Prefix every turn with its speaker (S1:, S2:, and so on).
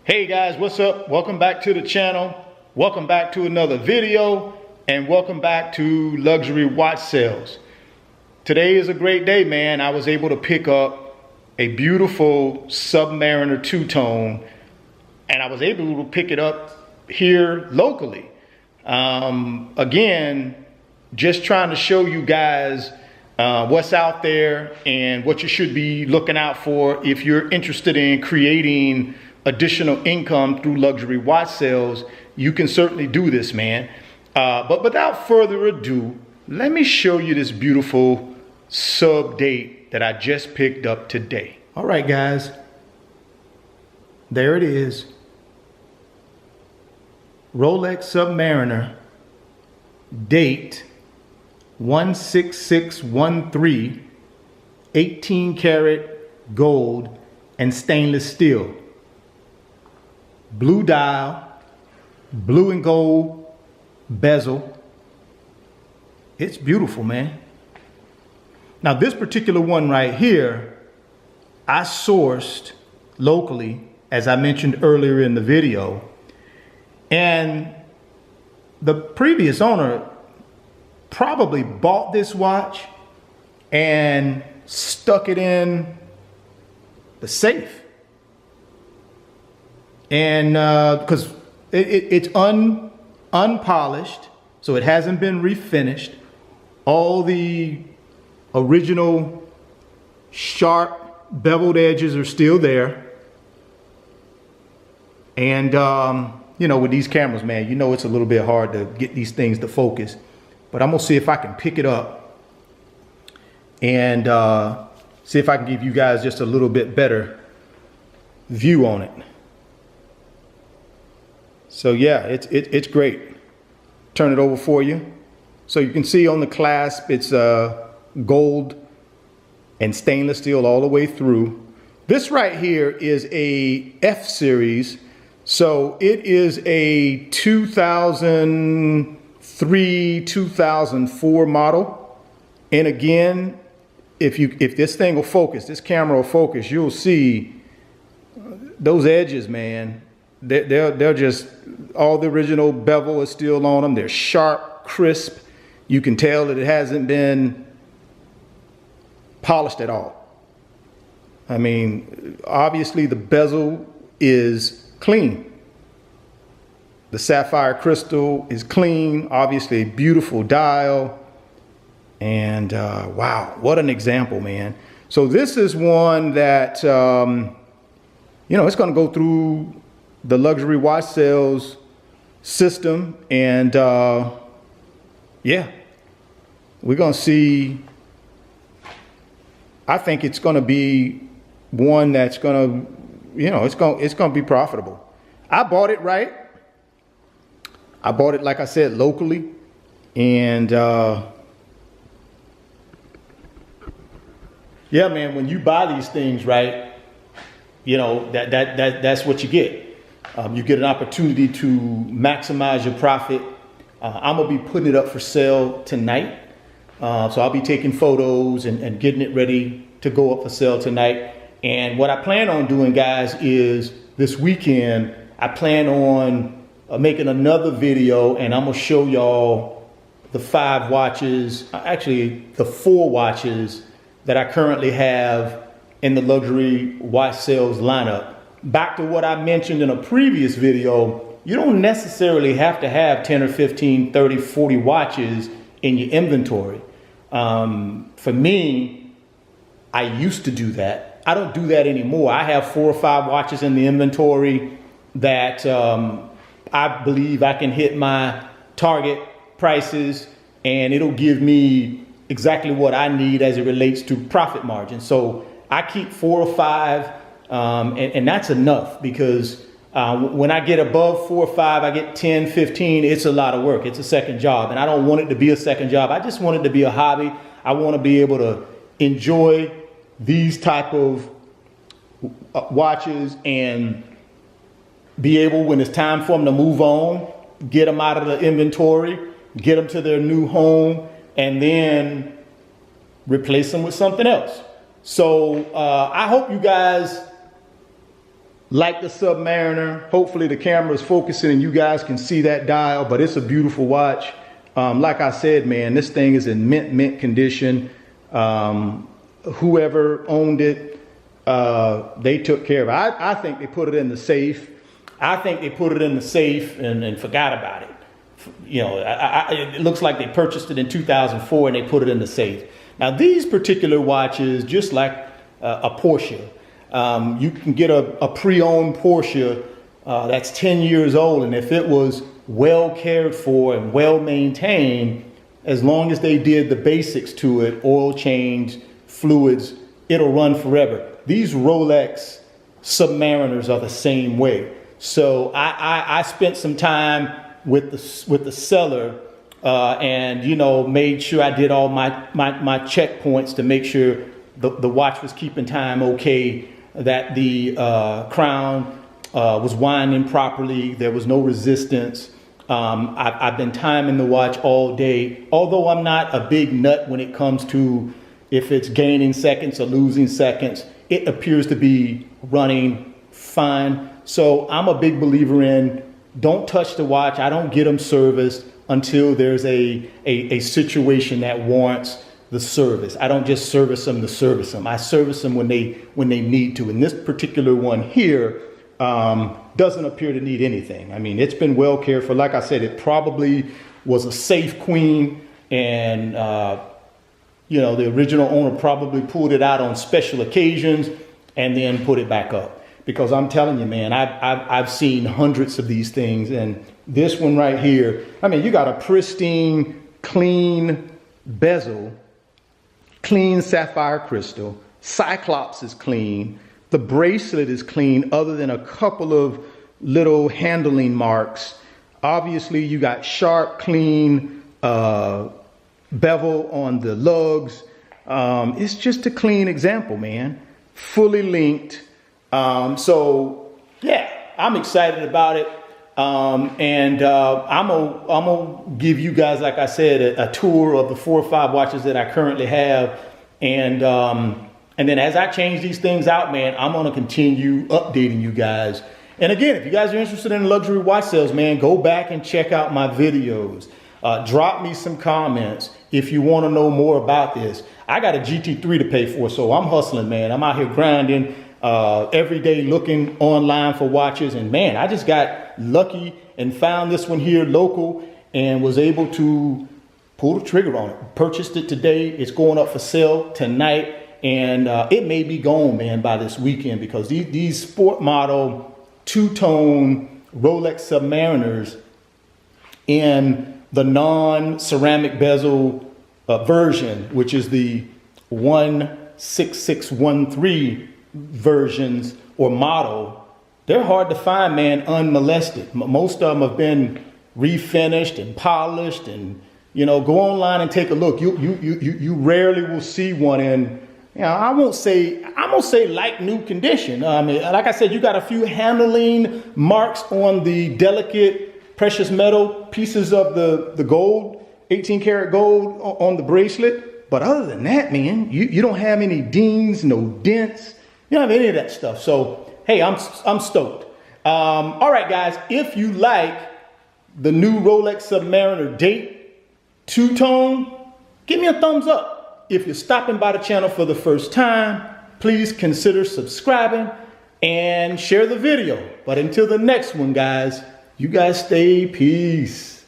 S1: Hey guys, what's up? Welcome back to the channel. Welcome back to another video, and welcome back to Luxury Watch Sales. Today is a great day, man. I was able to pick up a beautiful Submariner two-tone, and I was able to pick it up here locally. Again, just trying to show you guys what's out there and what you should be looking out for if you're interested in creating additional income through luxury watch sales. You can certainly do this, man. But without further ado, let me show you this beautiful sub date that I just picked up today. All right, guys, there it is. Rolex Submariner, date 16613, 18 karat gold and stainless steel. Blue dial, blue and gold bezel. It's beautiful, man. Now this particular one right here, I sourced locally, as I mentioned earlier in the video. And the previous owner probably bought this watch and stuck it in the safe. And because it's unpolished, so it hasn't been refinished. All the original sharp beveled edges are still there. And you know, with these cameras, man, you know it's a little bit hard to get these things to focus. But I'm gonna see if I can pick it up and see if I can give you guys just a little bit better view on it. So yeah, it's great. Turn it over for you. So you can see on the clasp, it's gold and stainless steel all the way through. This right here is a F series. So it is a 2003, 2004 model. And again, if this thing will focus, this camera will focus, you'll see those edges, man. They're just, all the original bevel is still on them. They're sharp, crisp. You can tell that it hasn't been polished at all. I mean, obviously the bezel is clean. The sapphire crystal is clean. Obviously a beautiful dial. And wow, what an example, man. So this is one that, you know, it's going to go through the luxury watch sales system, and yeah, we're gonna see. I think it's gonna be one that's gonna, you know, it's gonna be profitable. I bought it right. I bought it, like I said, locally, and yeah, man, when you buy these things right, you know, that's what you get. You get an opportunity to maximize your profit. I'm gonna be putting it up for sale tonight. So I'll be taking photos and getting it ready to go up for sale tonight. And what I plan on doing, guys, is this weekend, I plan on making another video, and I'm gonna show y'all the 5 watches, actually the 4 watches that I currently have in the luxury watch sales lineup. Back to what I mentioned in a previous video, you don't necessarily have to have 10 or 15, 30, 40 watches in your inventory. For me, I used to do that. I don't do that anymore. I have 4 or 5 watches in the inventory that I believe I can hit my target prices, and it'll give me exactly what I need as it relates to profit margin. So I keep 4 or 5. And that's enough, because when I get above 4 or 5, I get 10, 15, it's a lot of work. It's a second job, and I don't want it to be a second job. I just want it to be a hobby. I want to be able to enjoy these type of watches and be able, when it's time for them to move on, get them out of the inventory, get them to their new home, and then replace them with something else. So I hope you guys Like the Submariner. Hopefully the camera is focusing and you guys can see that dial, but it's a beautiful watch. Like I said, man, this thing is in mint condition. Whoever owned it, they took care of it. I think they put it in the safe. I think they put it in the safe and forgot about it. You know, it looks like they purchased it in 2004 and they put it in the safe. Now these particular watches, just like a Porsche, you can get a pre-owned Porsche that's 10 years old, and if it was well cared for and well maintained, as long as they did the basics to it, oil change, fluids, it'll run forever. These Rolex Submariners are the same way. So I spent some time with the seller and, you know, made sure I did all my checkpoints to make sure the watch was keeping time okay, that the crown was winding properly, there was no resistance. I've been timing the watch all day, although I'm not a big nut when it comes to if it's gaining seconds or losing seconds. It appears to be running fine. So I'm a big believer in don't touch the watch. I don't get them serviced until there's a situation that warrants the service. I don't just service them to service them. I service them when they need to. And this particular one here doesn't appear to need anything. I mean, it's been well cared for. Like I said, it probably was a safe queen, and you know, the original owner probably pulled it out on special occasions and then put it back up. Because I'm telling you, man, I've seen hundreds of these things, and this one right here, I mean, you got a pristine, clean bezel, clean sapphire crystal, Cyclops is clean, the bracelet is clean other than a couple of little handling marks. Obviously, you got sharp, clean bevel on the lugs. It's just a clean example, man. Fully linked. So yeah, I'm excited about it. I'm gonna give you guys, like I said, a tour of the 4 or 5 watches that I currently have. And then as I change these things out, man, I'm gonna continue updating you guys. And again, if you guys are interested in luxury watch sales, man, go back and check out my videos. Drop me some comments if you want to know more about this. I got a GT3 to pay for, so I'm hustling, man. I'm out here grinding every day looking online for watches. And man, I just got lucky and found this one here local and was able to pull the trigger on it. Purchased it today. It's going up for sale tonight. And it may be gone, man, by this weekend, because these sport model two-tone Rolex Submariners in the non-ceramic bezel version, which is the 16613 versions or model, they're hard to find, man, unmolested. Most of them have been refinished and polished, and you know, go online and take a look. You rarely will see one in, you know, I'm gonna say like new condition. I mean, like I said, you got a few handling marks on the delicate precious metal pieces of the gold, 18 karat gold on the bracelet. But other than that, man, you don't have any dings, no dents. You don't have any of that stuff. So, hey, I'm stoked. All right, guys, if you like the new Rolex Submariner Date two-tone, give me a thumbs up. If you're stopping by the channel for the first time, please consider subscribing and share the video. But until the next one, guys, you guys stay peace.